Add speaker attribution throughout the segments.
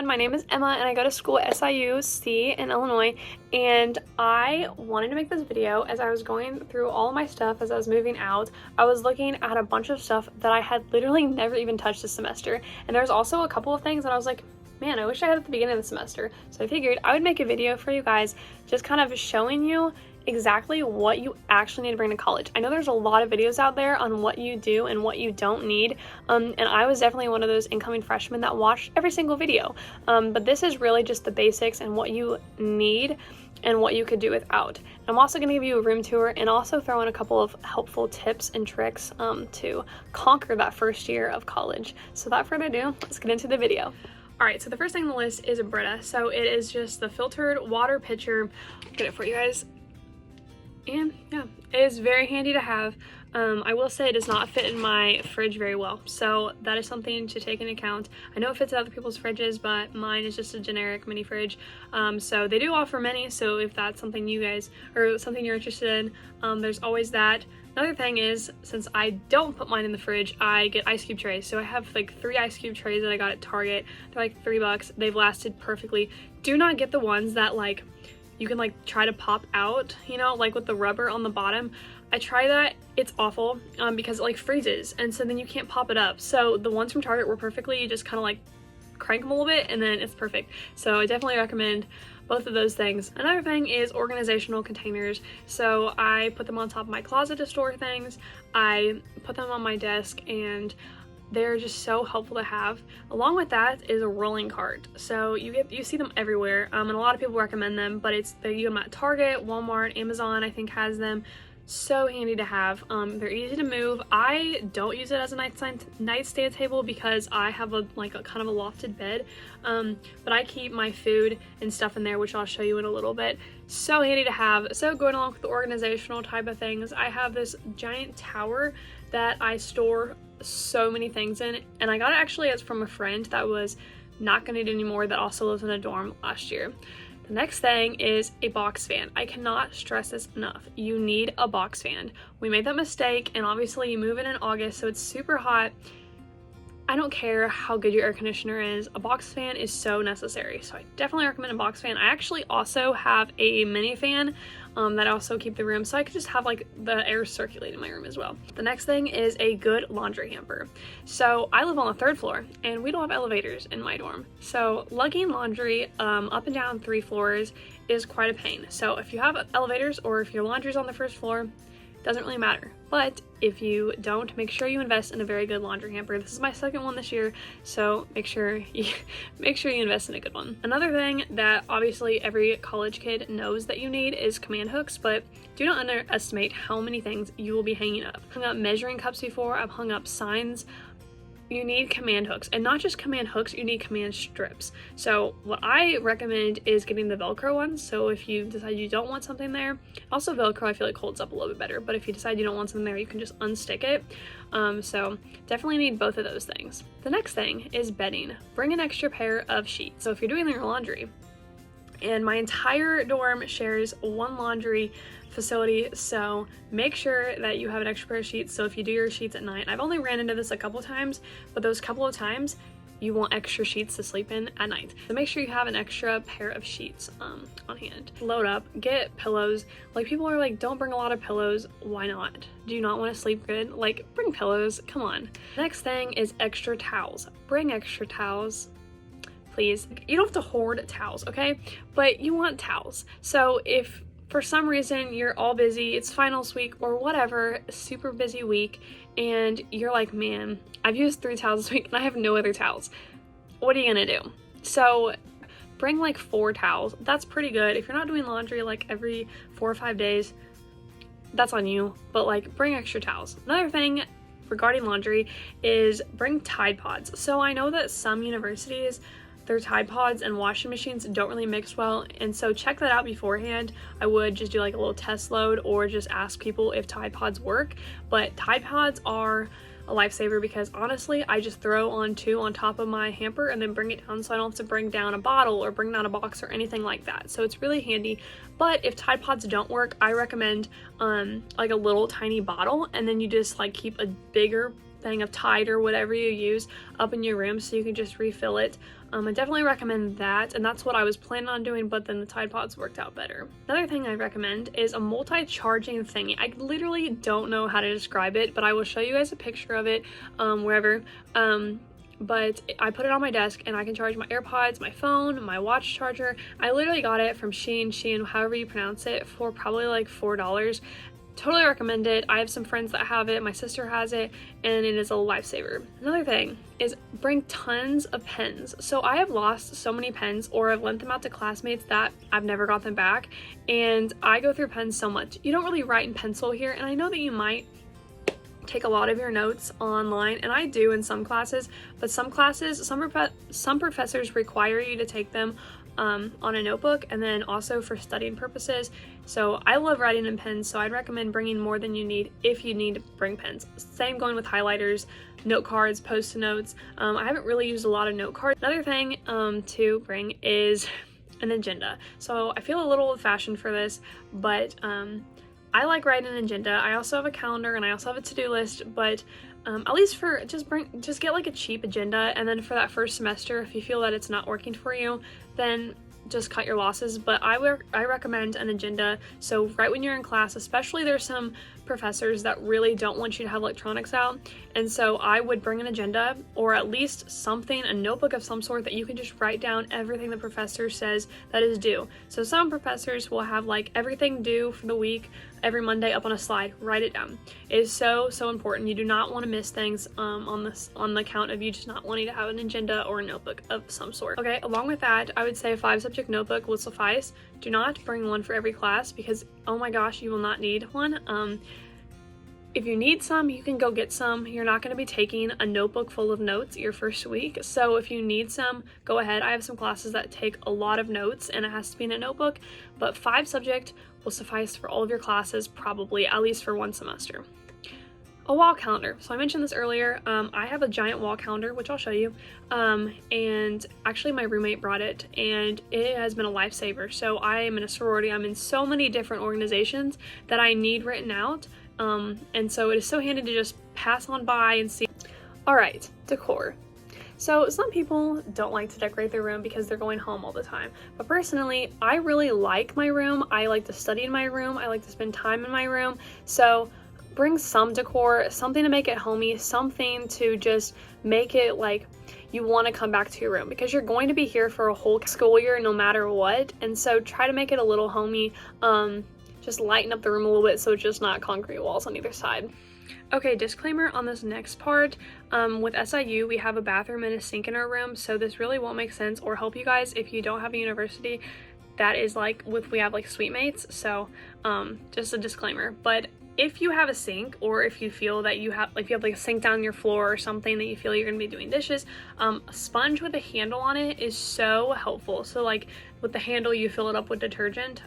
Speaker 1: my name is Emma and I go to school at SIUC in Illinois, and I wanted to make this video as I was going through all of my stuff as I was moving out. I was looking at a bunch of stuff that I had literally never even touched this semester, and there's also a couple of things that I was like, man, I wish I had at the beginning of the semester. So I figured I would make a video for you guys just kind of showing you exactly what you actually need to bring to college. I know there's a lot of videos out there on what you do and what you don't need, and I was definitely one of those incoming freshmen that watched every single video, but this is really just the basics and what you need and what you could do without. I'm also going to give you a room tour and also throw in a couple of helpful tips and tricks to conquer that first year of college. So without further ado, let's get into the video. Alright, so the first thing on the list is a Brita. So it is just the filtered water pitcher. I'll get it for you guys. And yeah, it is very handy to have. I will say it does not fit in my fridge very well, so that is something to take into account. I know it fits in other people's fridges, but mine is just a generic mini fridge. So they do offer many, so if that's something you guys, or something you're interested in, there's always that. Another thing is, since I don't put mine in the fridge, I get ice cube trays. So I have like 3 ice cube trays that I got at Target. They're like $3. They've lasted perfectly. Do not get the ones that like you can like try to pop out, you know, like with the rubber on the bottom. I try that, it's awful because it like freezes, and so then you can't pop it up. So the ones from Target were perfectly, you just kind of like crank them a little bit and then it's perfect. So I definitely recommend both of those things. Another thing is organizational containers. So I put them on top of my closet to store things. I put them on my desk, and they're just so helpful to have. Along with that is a rolling cart. So you see them everywhere, and a lot of people recommend them, but you get them at Target, Walmart, Amazon I think has them. So handy to have. They're easy to move. I don't use it as a nightstand table because I have a kind of a lofted bed, but I keep my food and stuff in there, which I'll show you in a little bit. So handy to have. So going along with the organizational type of things, I have this giant tower that I store so many things in, and I got it actually as from a friend that was not gonna need it anymore, that also lives in a dorm last year. The next thing is a box fan. I cannot stress this enough. You need a box fan. We made that mistake, and obviously you move in August, so it's super hot. I don't care how good your air conditioner is, a box fan is so necessary. So I definitely recommend a box fan. I actually also have a mini fan that I also keep the room, so I could just have like the air circulate in my room as well. The next thing is a good laundry hamper. So I live on the 3rd floor and we don't have elevators in my dorm. So lugging laundry up and down 3 floors is quite a pain. So if you have elevators or if your laundry's on the 1st floor, doesn't really matter. But if you don't, make sure you invest in a very good laundry hamper. This is my 2nd one this year, so make sure you invest in a good one. Another thing that obviously every college kid knows that you need is command hooks, but do not underestimate how many things you will be hanging up. I've hung up measuring cups before, I've hung up signs. You need command hooks, and not just command hooks, you need command strips. So what I recommend is getting the Velcro ones. So if you decide you don't want something there, also Velcro I feel like holds up a little bit better, but if you decide you don't want something there, you can just unstick it. So definitely need both of those things. The next thing is bedding. Bring an extra pair of sheets. So if you're doing your laundry, and my entire dorm shares one laundry facility, so make sure that you have an extra pair of sheets. So if you do your sheets at night, I've only ran into this a couple times, but those couple of times you want extra sheets to sleep in at night. So make sure you have an extra pair of sheets on hand. Load up, get pillows. Like, people are like, don't bring a lot of pillows. Why not? Do you not want to sleep good? Like, bring pillows, come on. Next thing is extra towels. Bring extra towels. Please. You don't have to hoard towels, okay? But you want towels. So if for some reason you're all busy, it's finals week or whatever, super busy week, and you're like, man, I've used 3 towels this week and I have no other towels. What are you gonna do? So bring like 4 towels. That's pretty good. If you're not doing laundry like every 4 or 5 days, that's on you, but like bring extra towels. Another thing regarding laundry is bring Tide Pods. So I know that some universities, their Tide Pods and washing machines don't really mix well, and so check that out beforehand. I would just do like a little test load or just ask people if Tide Pods work, but Tide Pods are a lifesaver because honestly, I just throw on 2 on top of my hamper and then bring it down, so I don't have to bring down a bottle or bring down a box or anything like that. So it's really handy. But if Tide Pods don't work, I recommend like a little tiny bottle, and then you just like keep a bigger thing of Tide or whatever you use up in your room so you can just refill it. I definitely recommend that, and that's what I was planning on doing, but then the Tide Pods worked out better. Another thing I recommend is a multi-charging thingy. I literally don't know how to describe it, but I will show you guys a picture of it wherever. But I put it on my desk and I can charge my AirPods, my phone, my watch charger. I literally got it from Shein, however you pronounce it, for probably like $4. Totally recommend it. I have some friends that have it, my sister has it, and it is a lifesaver. Another thing is bring tons of pens. So I have lost so many pens, or I've lent them out to classmates that I've never got them back, and I go through pens so much. You don't really write in pencil here, and I know that you might take a lot of your notes online, and I do in some classes, but some classes, some professors require you to take them on a notebook, and then also for studying purposes. So I love writing in pens, so I'd recommend bringing more than you need if you need to bring pens. Same going with highlighters, note cards, post-it notes. I haven't really used a lot of note cards. Another thing to bring is an agenda. So I feel a little old-fashioned for this, but I like writing an agenda. I also have a calendar and I also have a to-do list, but at least for just get like a cheap agenda, and then for that first semester, if you feel that it's not working for you, then just cut your losses. But I recommend an agenda. So right when you're in class, especially, there's some professors that really don't want you to have electronics out, and so I would bring an agenda, or at least something, a notebook of some sort that you can just write down everything the professor says that is due. So some professors will have like everything due for the week every Monday up on a slide. Write it down. It is so important. You do not want to miss things on the account of you just not wanting to have an agenda or a notebook of some sort. Okay, along with that, I would say a 5-subject notebook will suffice. Do not bring one for every class, because oh my gosh, you will not need one. If you need some, you can go get some. You're not going to be taking a notebook full of notes your first week, so if you need some, go ahead. I have some classes that take a lot of notes and it has to be in a notebook, but 5-subject will suffice for all of your classes, probably, at least for one semester. A wall calendar. So I mentioned this earlier. I have a giant wall calendar, which I'll show you, and actually my roommate brought it, and it has been a lifesaver. So I am in a sorority. I'm in so many different organizations that I need written out, and so it is so handy to just pass on by and see. All right, decor. So some people don't like to decorate their room because they're going home all the time. But personally, I really like my room. I like to study in my room. I like to spend time in my room. So bring some decor, something to make it homey, something to just make it like you want to come back to your room, because you're going to be here for a whole school year no matter what. And so try to make it a little homey. Just lighten up the room a little bit so it's just not concrete walls on either side. Okay, disclaimer on this next part. With SIU, we have a bathroom and a sink in our room, so this really won't make sense or help you guys if you don't have a university that is like we have like suite mates. So just a disclaimer. But if you have a sink, or if you feel that you have like a sink down your floor or something that you feel you're gonna be doing dishes, a sponge with a handle on it is so helpful. So like with the handle, you fill it up with detergent,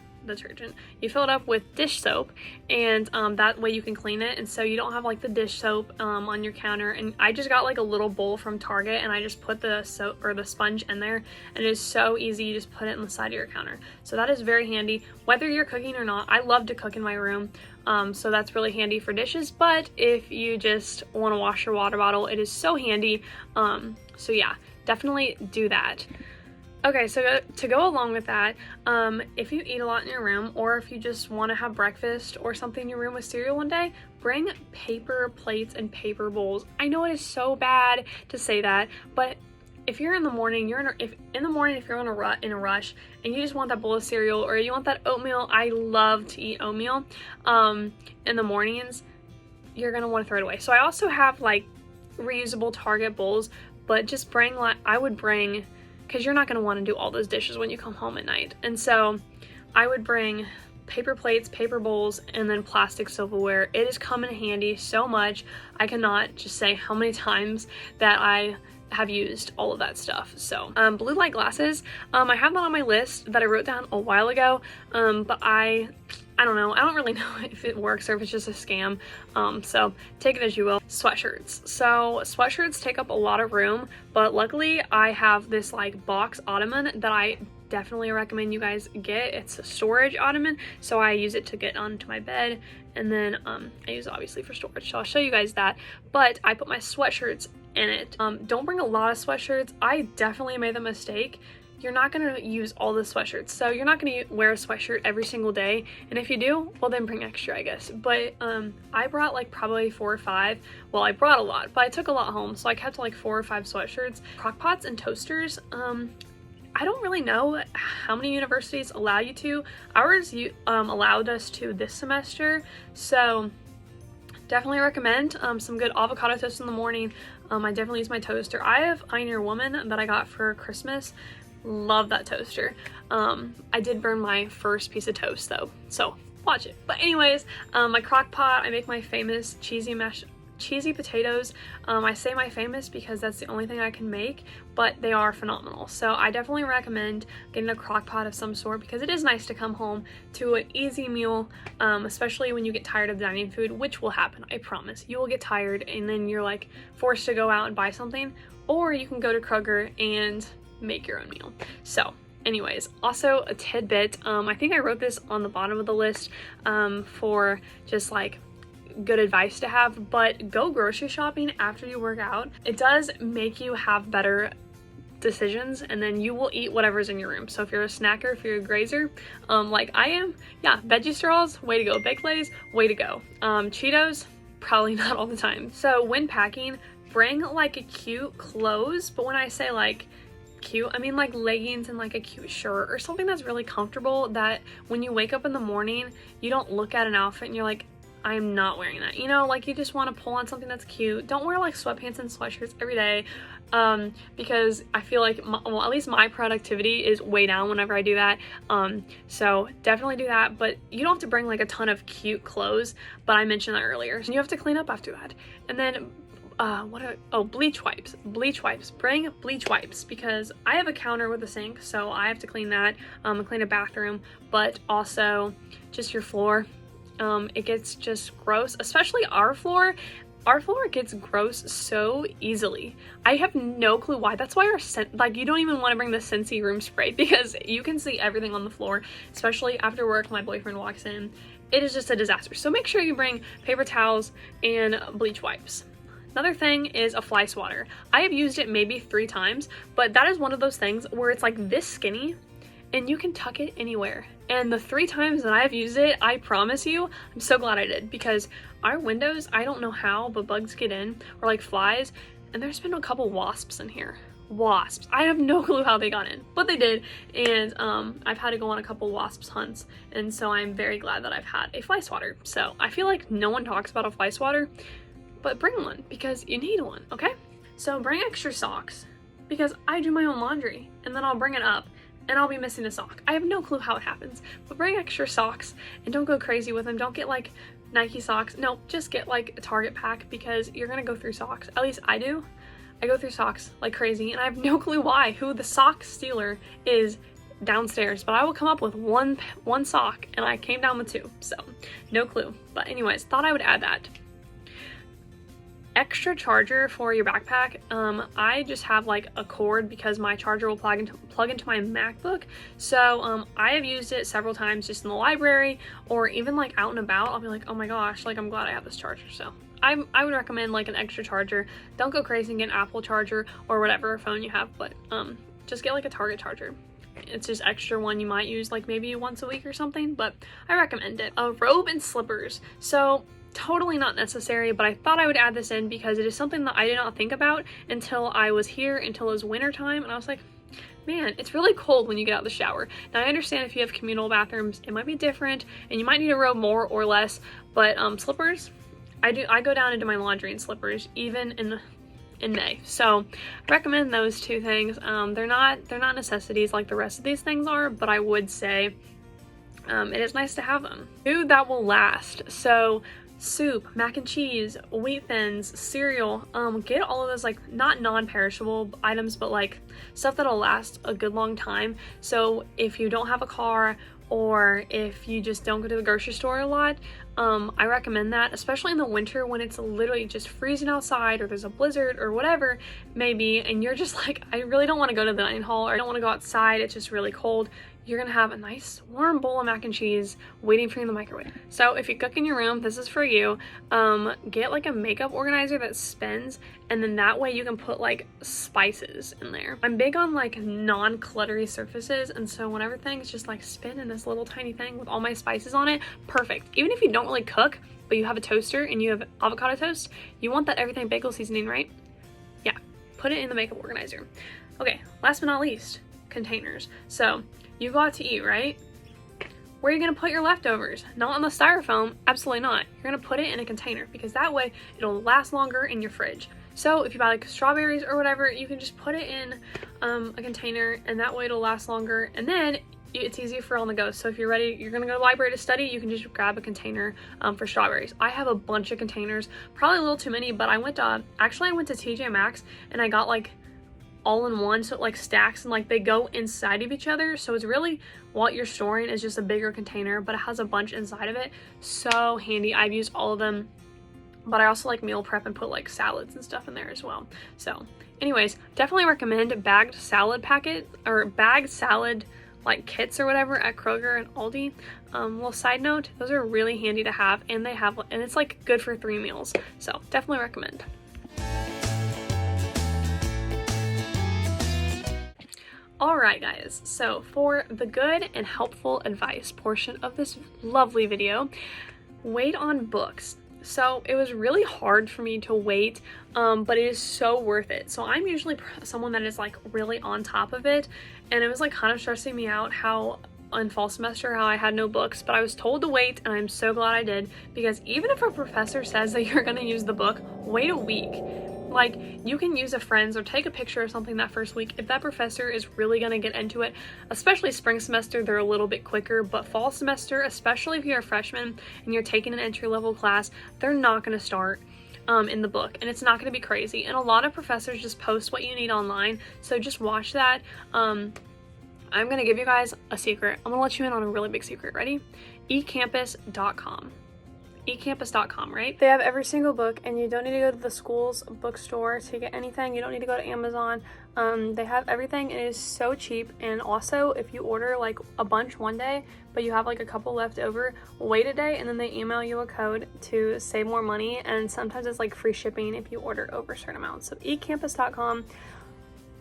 Speaker 1: you fill it up with dish soap, and that way you can clean it, and so you don't have like the dish soap on your counter. And I just got like a little bowl from Target, and I just put the soap or the sponge in there, and it is so easy. You just put it in the side of your counter, so that is very handy whether you're cooking or not. I love to cook in my room, so that's really handy for dishes. But if you just want to wash your water bottle, it is so handy. So yeah, definitely do that. Okay, so to go along with that, if you eat a lot in your room, or if you just want to have breakfast or something in your room with cereal one day, bring paper plates and paper bowls. I know it is so bad to say that, but if you're in the morning, if you're in a rush and you just want that bowl of cereal, or you want that oatmeal. I love to eat oatmeal in the mornings. You're gonna want to throw it away. So I also have like reusable Target bowls, but just bring because you're not going to want to do all those dishes when you come home at night. And so I would bring paper plates, paper bowls, and then plastic silverware. It has come in handy so much. I cannot just say how many times that I have used all of that stuff. So blue light glasses, I have that on my list that I wrote down a while ago, but I don't know. I don't really know if it works or if it's just a scam. So take it as you will. Sweatshirts. So sweatshirts take up a lot of room, but luckily I have this like box ottoman that I definitely recommend you guys get. It's a storage ottoman, so I use it to get onto my bed, and then I use it obviously for storage, so I'll show you guys that. But I put my sweatshirts in it. Don't bring a lot of sweatshirts. I definitely made the mistake. You're not going to use all the sweatshirts, so you're not going to wear a sweatshirt every single day, and if you do, well then bring extra, I guess. But I brought like probably 4 or 5. Well, I brought a lot, but I took a lot home, so I kept like 4 or 5 sweatshirts. Crock pots and toasters, I don't really know how many universities allow you to. Ours allowed us to this semester, so definitely recommend some good avocado toast in the morning. I definitely use my toaster. I have Pioneer Woman that I got for Christmas. Love that toaster. I did burn my first piece of toast though, so watch it. But anyways, my crock pot, I make my famous cheesy potatoes. I say my famous because that's the only thing I can make, but they are phenomenal. So I definitely recommend getting a crock pot of some sort, because it is nice to come home to an easy meal, especially when you get tired of dining food, which will happen, I promise. You will get tired and then you're like forced to go out and buy something, or you can go to Kroger and make your own meal. So anyways, also a tidbit, I think I wrote this on the bottom of the list for just like good advice to have, but go grocery shopping after you work out. It does make you have better decisions, and then you will eat whatever's in your room. So if you're a snacker, if you're a grazer, like I am, yeah, veggie straws, way to go. Baked Lays, way to go. Cheetos, probably not all the time. So when packing, bring like a cute clothes, but when I say like cute, I mean like leggings and like a cute shirt or something that's really comfortable, that when you wake up in the morning, you don't look at an outfit and you're like, I am not wearing that. You know, like you just want to pull on something that's cute. Don't wear like sweatpants and sweatshirts every day, because I feel like, well, at least my productivity is way down whenever I do that. So definitely do that, but you don't have to bring like a ton of cute clothes, but I mentioned that earlier. So you have to clean up after that. And then bleach wipes. Bring bleach wipes, because I have a counter with a sink, so I have to clean that, clean a bathroom, but also just your floor. It gets just gross, especially our floor. Our floor gets gross so easily. I have no clue why. That's why like you don't even want to bring the Scentsy room spray, because you can see everything on the floor, especially after work. My boyfriend walks in. It is just a disaster. So make sure you bring paper towels and bleach wipes. Another thing is a fly swatter. I have used it maybe 3 times, but that is one of those things where it's like this skinny and you can tuck it anywhere. And the 3 times that I've used it, I promise you, I'm so glad I did, because our windows, I don't know how, but bugs get in, or like flies, and there's been a couple wasps in here. Wasps. I have no clue how they got in, but they did, and I've had to go on a couple wasps hunts, and so I'm very glad that I've had a fly swatter. So I feel like no one talks about a fly swatter, but bring one, because you need one, okay? So bring extra socks, because I do my own laundry, and then I'll bring it up, and I'll be missing a sock. I have no clue how it happens, but bring extra socks, and don't go crazy with them. Don't get like Nike socks. No, just get like a Target pack, because you're gonna go through socks. At least I do. I go through socks like crazy, and I have no clue why, who the sock stealer is downstairs, but I will come up with one sock, and I came down with 2, so no clue. But anyways, thought I would add that. Extra charger for your backpack. I just have like a cord, because my charger will plug into my MacBook. So I have used it several times just in the library, or even like out and about. I'll be like, oh my gosh, like I'm glad I have this charger. So I would recommend like an extra charger. Don't go crazy and get an Apple charger or whatever phone you have, but just get like a Target charger. It's just extra one you might use like maybe once a week or something, but I recommend it. A robe and slippers. So totally not necessary, but I thought I would add this in because it is something that I did not think about until I was here, until it was winter time, and I was like, man, it's really cold when you get out of the shower. Now I understand if you have communal bathrooms, it might be different, and you might need a robe more or less, but slippers, I go down into my laundry in slippers, even in May. So I recommend those 2 things. They're not necessities like the rest of these things are, but I would say it is nice to have them. Food that will last. So soup, mac and cheese, wheat thins, cereal, get all of those like not non-perishable items, but like stuff that'll last a good long time. So if you don't have a car, or if you just don't go to the grocery store a lot, I recommend that, especially in the winter when it's literally just freezing outside or there's a blizzard or whatever maybe, and you're just like, I really don't want to go to the dining hall, or I don't want to go outside, it's just really cold. You're gonna have a nice warm bowl of mac and cheese waiting for you in the microwave. So if you cook in your room, this is for you. Get like a makeup organizer that spins, and then that way you can put like spices in there. I'm big on like non-cluttery surfaces, and so whenever things just like spin in this little tiny thing with all my spices on it, perfect. Even if you don't really cook, but you have a toaster and you have avocado toast, you want that everything bagel seasoning, right? Yeah, put it in the makeup organizer. Okay, last but not least, containers. So you go out to eat, right? Where are you gonna put your leftovers? Not on the styrofoam, absolutely not. You're gonna put it in a container because that way it'll last longer in your fridge. So if you buy like strawberries or whatever, you can just put it in a container, and that way it'll last longer, and then it's easy for on the go. So if you're ready, you're gonna go to the library to study, you can just grab a container for strawberries. I have a bunch of containers, probably a little too many, but I went to TJ Maxx and I got like all in one, so it like stacks and like they go inside of each other, so it's really what you're storing is just a bigger container, but it has a bunch inside of it. So handy. I've used all of them, but I also like meal prep and put like salads and stuff in there as well. So anyways, definitely recommend bagged salad packet or bagged salad like kits or whatever at Kroger and Aldi. Little side note, those are really handy to have, and it's like good for 3 meals, so definitely recommend. Alright guys, so for the good and helpful advice portion of this lovely video, wait on books. So it was really hard for me to wait, but it is so worth it. So I'm usually someone that is like really on top of it, and it was like kind of stressing me out how in fall semester how I had no books, but I was told to wait, and I'm so glad I did, because even if a professor says that you're going to use the book, wait a week. Like, you can use a friend's or take a picture or something that first week. If that professor is really going to get into it, especially spring semester, they're a little bit quicker, but fall semester, especially if you're a freshman and you're taking an entry-level class, they're not going to start in the book, and it's not going to be crazy. And a lot of professors just post what you need online, so just watch that. I'm going to give you guys a secret. I'm going to let you in on a really big secret. Ready? ecampus.com. ecampus.com, right? They have every single book, and you don't need to go to the school's bookstore to get anything. You don't need to go to Amazon. They have everything. It is so cheap, and also if you order like a bunch one day but you have like a couple left over, wait a day and then they email you a code to save more money, and sometimes it's like free shipping if you order over a certain amount. So ecampus.com,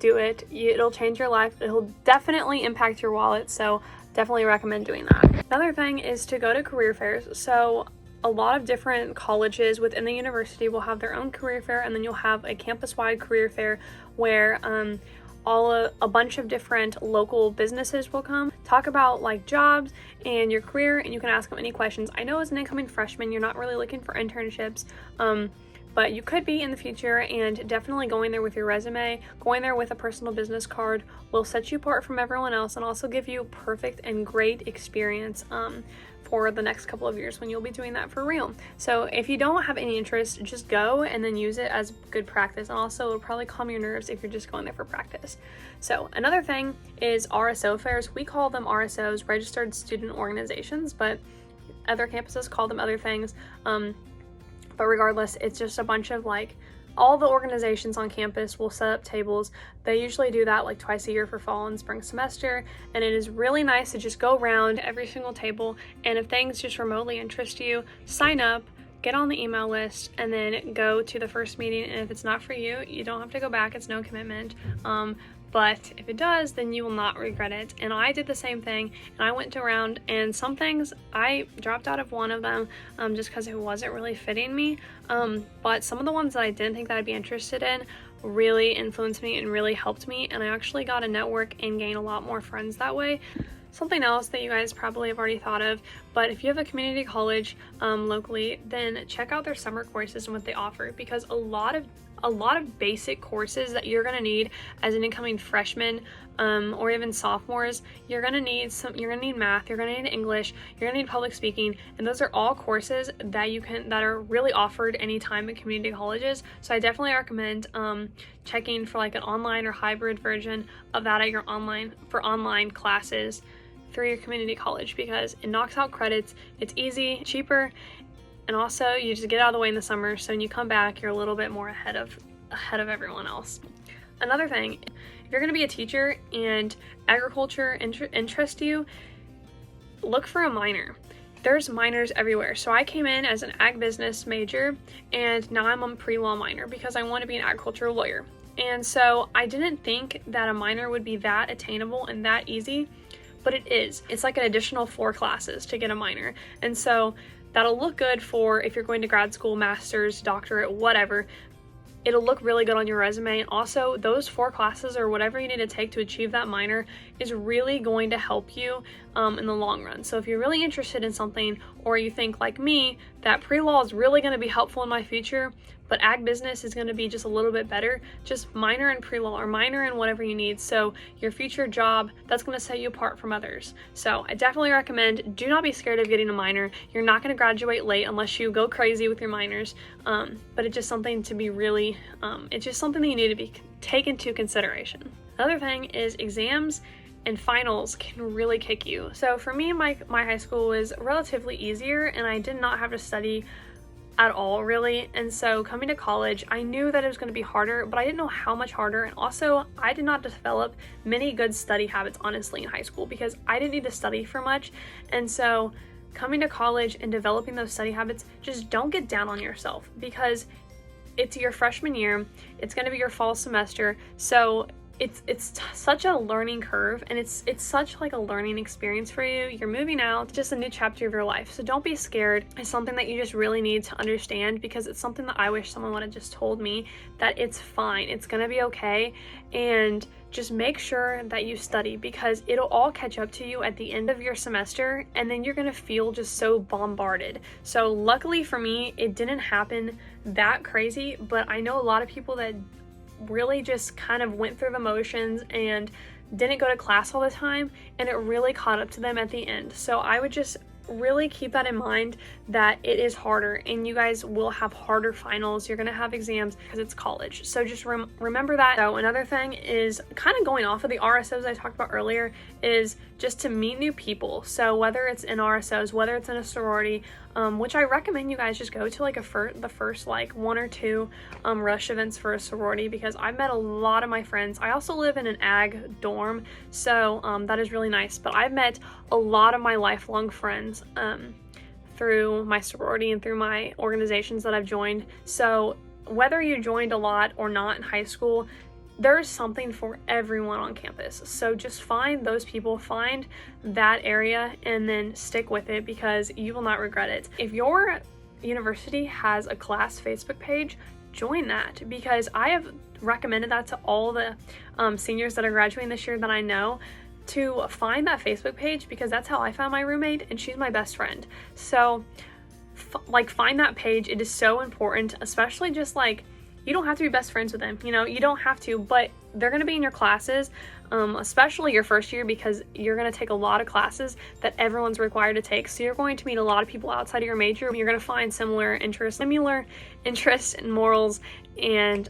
Speaker 1: do it. It'll change your life. It'll definitely impact your wallet, so definitely recommend doing that. Another thing is to go to career fairs. So a lot of different colleges within the university will have their own career fair, and then you'll have a campus-wide career fair where a bunch of different local businesses will come talk about like jobs and your career, and you can ask them any questions. I know as an incoming freshman you're not really looking for internships, but you could be in the future, and definitely going there with your resume, going there with a personal business card will set you apart from everyone else, and also give you perfect and great experience for the next couple of years when you'll be doing that for real. So if you don't have any interest, just go and then use it as good practice, and also it'll probably calm your nerves if you're just going there for practice. So another thing is RSO fairs. We call them RSOs, registered student organizations, but other campuses call them other things. But regardless, it's just a bunch of like, all the organizations on campus will set up tables. They usually do that like twice a year for fall and spring semester, and it is really nice to just go around every single table, and if things just remotely interest you, sign up, get on the email list, and then go to the first meeting. And if it's not for you, you don't have to go back. It's no commitment. But if it does, then you will not regret it. And I did the same thing, and I went around, and some things I dropped out of one of them just because it wasn't really fitting me. But some of the ones that I didn't think that I'd be interested in really influenced me and really helped me, and I actually got a network and gained a lot more friends that way. Something else that you guys probably have already thought of, but if you have a community college locally, then check out their summer courses and what they offer, because a lot of basic courses that you're gonna need as an incoming freshman or even sophomores, you're gonna need math, you're gonna need English, you're gonna need public speaking, and those are all courses that are really offered anytime at community colleges. So I definitely recommend checking for like an online or hybrid version of that at your online classes. through your community college because it knocks out credits, it's easy, cheaper, and also you just get out of the way in the summer, so when you come back, you're a little bit more ahead of everyone else. Another thing, if you're going to be a teacher and agriculture interests you, look for a minor. There's minors everywhere. So I came in as an ag business major, and now I'm a pre-law minor because I want to be an agricultural lawyer. And so I didn't think that a minor would be that attainable and that easy, but it is. It's like an additional 4 classes to get a minor. And so that'll look good for if you're going to grad school, master's, doctorate, whatever. It'll look really good on your resume. And also, those 4 classes or whatever you need to take to achieve that minor is really going to help you in the long run. So if you're really interested in something, or you think like me that pre-law is really going to be helpful in my future, but ag business is going to be just a little bit better, just minor in pre-law or minor in whatever you need. So your future job, that's going to set you apart from others. So I definitely recommend, do not be scared of getting a minor. You're not going to graduate late unless you go crazy with your minors. But it's just something to be really, it's just something that you need to take into consideration. Another thing is exams and finals can really kick you. So for me, my high school was relatively easier, and I did not have to study at all, really. And so coming to college, I knew that it was going to be harder, but I didn't know how much harder. And also, I did not develop many good study habits, honestly, in high school because I didn't need to study for much. And so coming to college and developing those study habits, just don't get down on yourself because it's your freshman year. It's going to be your fall semester. So it's such a learning curve, and it's such like a learning experience for you. You're moving out, just a new chapter of your life. So don't be scared. It's something that you just really need to understand, because it's something that I wish someone would have just told me, that it's fine. It's gonna be okay. And just make sure that you study, because it'll all catch up to you at the end of your semester, and then you're gonna feel just so bombarded. So luckily for me, it didn't happen that crazy, but I know a lot of people that really just kind of went through the motions and didn't go to class all the time, and it really caught up to them at the end. So I would just really keep that in mind, that it is harder, and you guys will have harder finals. You're gonna have exams because it's college. So just remember that. So another thing is kind of going off of the RSOs I talked about earlier, is just to meet new people. So whether it's in RSOs, whether it's in a sorority, which I recommend you guys just go to like the first like 1 or 2 rush events for a sorority, because I've met a lot of my friends. I also live in an ag dorm, so that is really nice. But I've met a lot of my lifelong friends through my sorority and through my organizations that I've joined. So whether you joined a lot or not in high school, there's something for everyone on campus. So just find those people, find that area, and then stick with it, because you will not regret it. If your university has a class Facebook page, join that, because I have recommended that to all the seniors that are graduating this year that I know, to find that Facebook page, because that's how I found my roommate, and she's my best friend. So find that page. It is so important, especially just like, you don't have to be best friends with them, you know, you don't have to, but they're going to be in your classes, especially your first year, because you're going to take a lot of classes that everyone's required to take. So you're going to meet a lot of people outside of your major. You're going to find similar interests and morals, and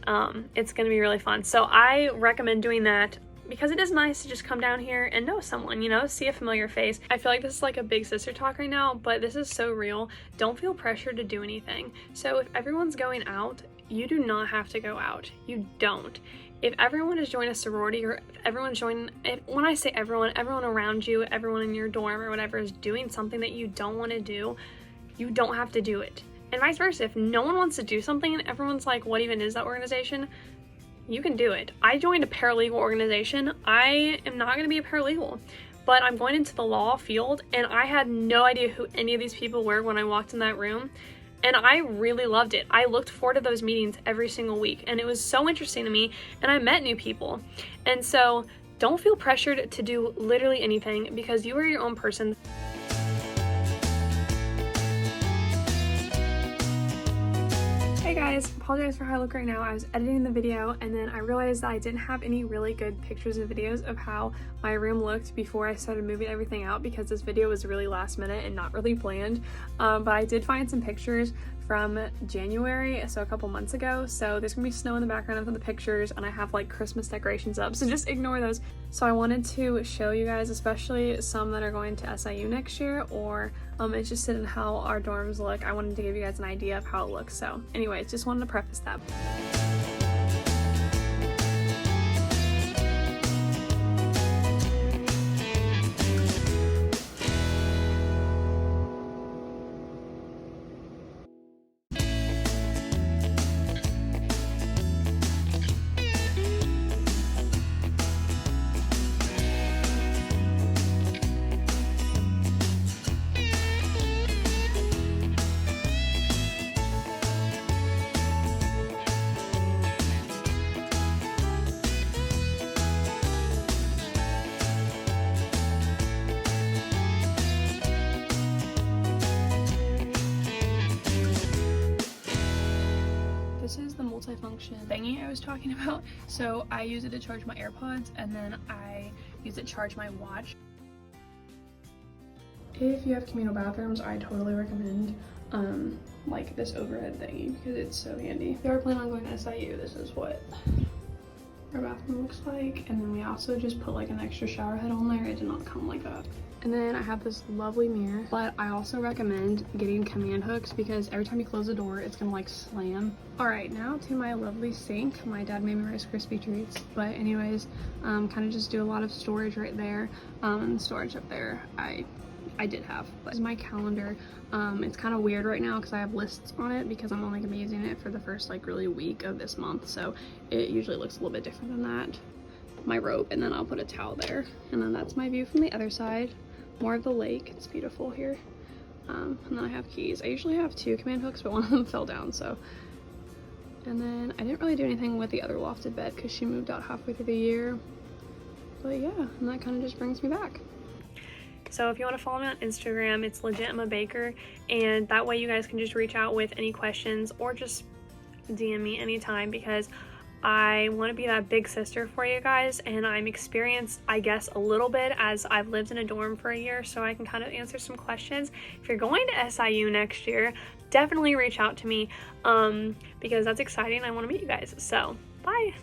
Speaker 1: it's going to be really fun. So I recommend doing that, because it is nice to just come down here and know someone, you know, see a familiar face. I feel like this is like a big sister talk right now, but this is so real. Don't feel pressured to do anything. So if everyone's going out, you do not have to go out. You don't. If everyone is joining a sorority, or everyone's joining, when I say everyone around you, everyone in your dorm or whatever is doing something that you don't want to do, you don't have to do it. And vice versa. If no one wants to do something and everyone's like, what even is that organization? You can do it. I joined a paralegal organization. I am not going to be a paralegal, but I'm going into the law field, and I had no idea who any of these people were when I walked in that room. And I really loved it. I looked forward to those meetings every single week, and it was so interesting to me, and I met new people. And so don't feel pressured to do literally anything, because you are your own person. Hey guys, apologize for how I look right now. I was editing the video and then I realized that I didn't have any really good pictures and videos of how my room looked before I started moving everything out, because this video was really last minute and not really planned. But I did find some pictures from January, so a couple months ago. So there's gonna be snow in the background of the pictures, and I have like Christmas decorations up, so just ignore those. So I wanted to show you guys, especially some that are going to SIU next year or interested in how our dorms look. I wanted to give you guys an idea of how it looks. So anyways, just wanted to preface that. This is the multifunction thingy I was talking about. So I use it to charge my AirPods, and then I use it to charge my watch. If you have communal bathrooms, I totally recommend like this overhead thingy because it's so handy. If you are planning on going to SIU, this is what our bathroom looks like. And then we also just put like an extra shower head on there. It did not come like that. And then I have this lovely mirror, but I also recommend getting command hooks because every time you close the door, it's gonna like slam. All right, now to my lovely sink. My dad made me Rice Krispie treats, but anyways, kind of just do a lot of storage right there. And storage up there, I did have. This is my calendar. It's kind of weird right now because I have lists on it because I'm only gonna be using it for the first like really week of this month, so it usually looks a little bit different than that. My rope, and then I'll put a towel there, and then that's my view from the other side. More of the lake. It's beautiful here. And then I have keys. I usually have 2 command hooks, but one of them fell down, so. And then I didn't really do anything with the other lofted bed because she moved out halfway through the year. But yeah, and that kind of just brings me back. So if you want to follow me on Instagram, it's legit I'm a baker, and that way you guys can just reach out with any questions or just DM me anytime, because I want to be that big sister for you guys, and I'm experienced, I guess, a little bit as I've lived in a dorm for a year, so I can kind of answer some questions. If you're going to SIU next year, definitely reach out to me because that's exciting. I want to meet you guys. So bye.